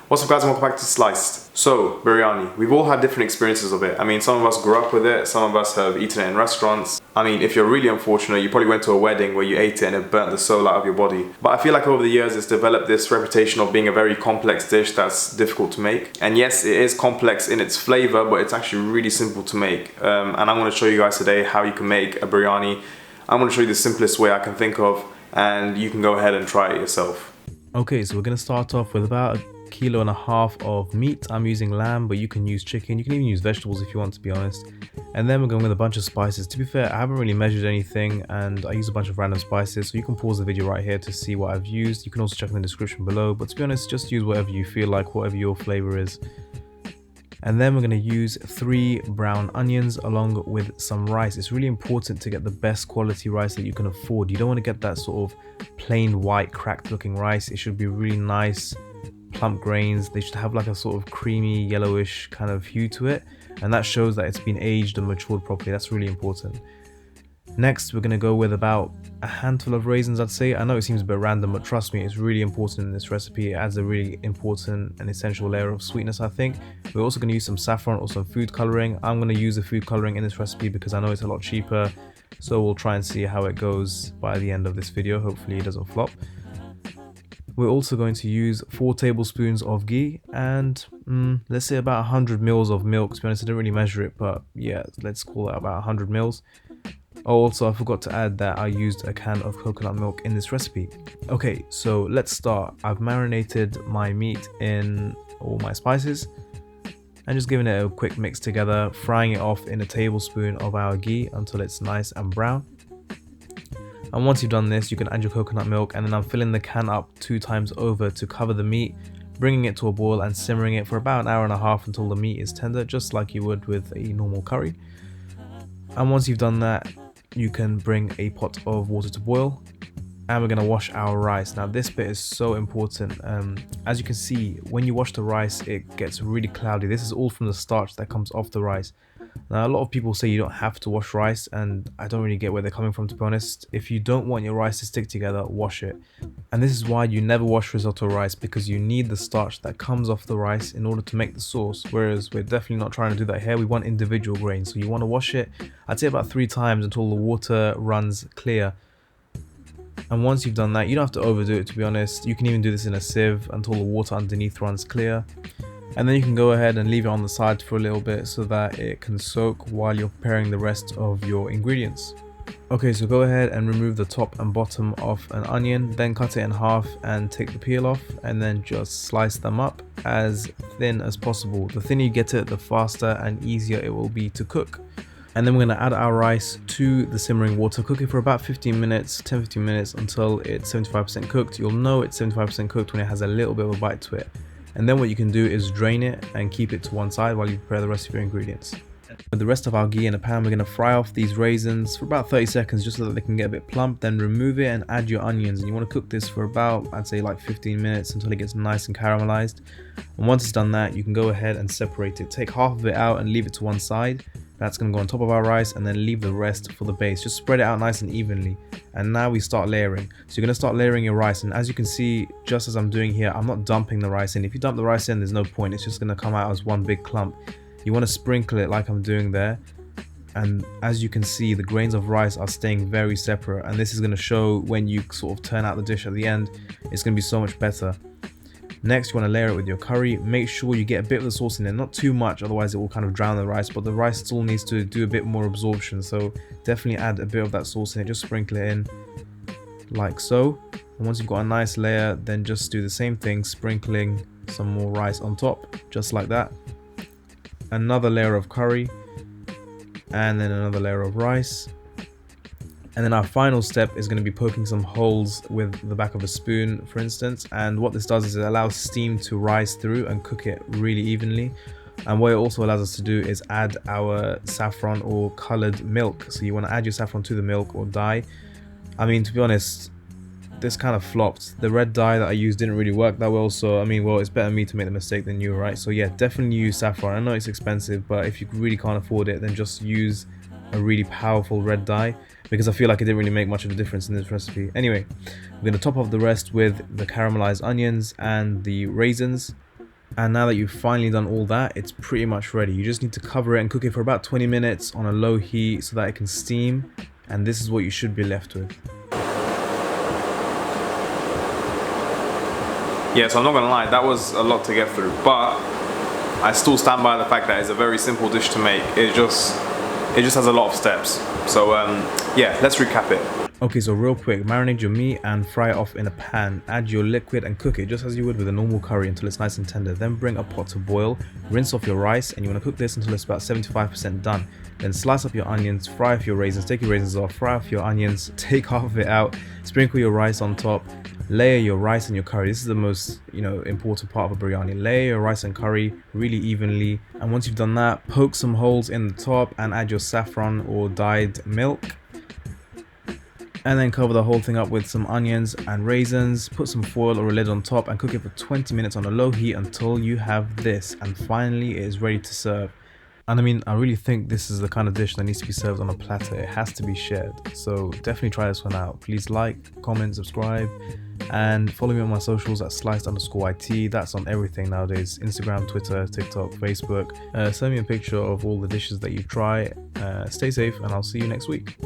What's up guys, and welcome back to Sliced. So, biryani. We've all had different experiences of it. I mean, some of us grew up with it, some of us have eaten it in restaurants. I mean, if you're really unfortunate, you probably went to a wedding where you ate it and it burnt the soul out of your body. But I feel like over the years it's developed this reputation of being a very complex dish that's difficult to make. And yes, it is complex in its flavor, but it's actually really simple to make. And I'm going to show you guys today how you can make a biryani. I'm going to show you the simplest way I can think of, and you can go ahead and try it yourself. Okay, so we're going to start off with about 1.5 kilos of meat. I'm using lamb, but you can use chicken. You can even use vegetables if you want, to be honest. And then we're going with a bunch of spices. To be fair, I haven't really measured anything and I use a bunch of random spices, so you can pause the video right here to see what I've used. You can also check in the description below, but to be honest, just use whatever you feel like, whatever your flavor is. And then we're going to use 3 brown onions along with some rice. It's really important to get the best quality rice that you can afford. You don't want to get that sort of plain white cracked looking rice. It should be really nice, plump grains. They should have like a sort of creamy yellowish kind of hue to it, and that shows that it's been aged and matured properly. That's really important. Next, we're going to go with about a handful of raisins, I'd say. I know it seems a bit random, but trust me, it's really important in this recipe. It adds a really important and essential layer of sweetness, I think. We're also going to use some saffron or some food coloring. I'm going to use the food coloring in this recipe because I know it's a lot cheaper, so we'll try and see how it goes by the end of this video. Hopefully it doesn't flop. We're also going to use 4 tablespoons of ghee and let's say about 100 mils of milk. To be honest, I didn't really measure it, but yeah, let's call it about 100 mils. Oh, also, I forgot to add that I used a can of coconut milk in this recipe. Okay, so let's start. I've marinated my meat in all my spices and just giving it a quick mix together, frying it off in a tablespoon of our ghee until it's nice and brown. And once you've done this, you can add your coconut milk, and then I'm filling the can up 2 times over to cover the meat, bringing it to a boil and simmering it for about 1.5 hours until the meat is tender, just like you would with a normal curry. And once you've done that, you can bring a pot of water to boil, and we're going to wash our rice. Now this bit is so important. As you can see, when you wash the rice, it gets really cloudy. This is all from the starch that comes off the rice. Now a lot of people say you don't have to wash rice, and I don't really get where they're coming from, to be honest. If you don't want your rice to stick together, wash it. And this is why you never wash risotto rice, because you need the starch that comes off the rice in order to make the sauce, whereas we're definitely not trying to do that here. We want individual grains, so you want to wash it, I'd say about 3 times until the water runs clear. And once you've done that, you don't have to overdo it, to be honest. You can even do this in a sieve until the water underneath runs clear. And then you can go ahead and leave it on the side for a little bit so that it can soak while you're preparing the rest of your ingredients. Okay, so go ahead and remove the top and bottom of an onion, then cut it in half and take the peel off, and then just slice them up as thin as possible. The thinner you get it, the faster and easier it will be to cook. And then we're going to add our rice to the simmering water, cook it for about 15 minutes, 10-15 minutes until it's 75% cooked. You'll know it's 75% cooked when it has a little bit of a bite to it. And then what you can do is drain it and keep it to one side while you prepare the rest of your ingredients. With the rest of our ghee in a pan, we're going to fry off these raisins for about 30 seconds just so that they can get a bit plump. Then remove it and add your onions, and you want to cook this for about, I'd say, like 15 minutes until it gets nice and caramelized. And once it's done that, you can go ahead and separate it. Take half of it out and leave it to one side. That's going to go on top of our rice, and then leave the rest for the base. Just spread it out nice and evenly. And now we start layering. So you're going to start layering your rice, and as you can see, just as I'm doing here, I'm not dumping the rice in. If you dump the rice in, there's no point. It's just going to come out as one big clump. You want to sprinkle it like I'm doing there. And as you can see, the grains of rice are staying very separate, and this is going to show when you sort of turn out the dish at the end. It's going to be so much better. Next, you want to layer it with your curry. Make sure you get a bit of the sauce in there, not too much, otherwise it will kind of drown the rice, but the rice still needs to do a bit more absorption, so definitely add a bit of that sauce in it. Just sprinkle it in like so. And once you've got a nice layer, then just do the same thing, sprinkling some more rice on top, just like that. Another layer of curry, and then another layer of rice. And then our final step is going to be poking some holes with the back of a spoon, for instance. And what this does is it allows steam to rise through and cook it really evenly. And what it also allows us to do is add our saffron or colored milk. So you want to add your saffron to the milk or dye. I mean, to be honest, this kind of flopped. The red dye that I used didn't really work that well. So, I mean, well, it's better me to make the mistake than you, right? So yeah, definitely use saffron. I know it's expensive, but if you really can't afford it, then just use a really powerful red dye, because I feel like it didn't really make much of a difference in this recipe. Anyway, we're going to top off the rest with the caramelized onions and the raisins. And now that you've finally done all that, it's pretty much ready. You just need to cover it and cook it for about 20 minutes on a low heat so that it can steam. And this is what you should be left with. Yeah, so I'm not gonna lie, that was a lot to get through, but I still stand by the fact that it's a very simple dish to make. It just has a lot of steps. So yeah, let's recap it. Okay, so real quick, marinate your meat and fry it off in a pan. Add your liquid and cook it just as you would with a normal curry until it's nice and tender. Then bring a pot to boil, rinse off your rice, and you want to cook this until it's about 75% done. Then slice up your onions, fry off your raisins, take your raisins off, fry off your onions, take half of it out, sprinkle your rice on top, layer your rice and your curry. This is the most, important part of a biryani. Layer your rice and curry really evenly, and once you've done that, poke some holes in the top and add your saffron or dyed milk. And then cover the whole thing up with some onions and raisins, put some foil or a lid on top and cook it for 20 minutes on a low heat until you have this, and finally it is ready to serve. And I mean, I really think this is the kind of dish that needs to be served on a platter. It has to be shared. So definitely try this one out. Please like, comment, subscribe, and follow me on my socials at sliced_it. That's on everything nowadays: Instagram, Twitter, TikTok, Facebook. Send me a picture of all the dishes that you try. Stay safe, and I'll see you next week.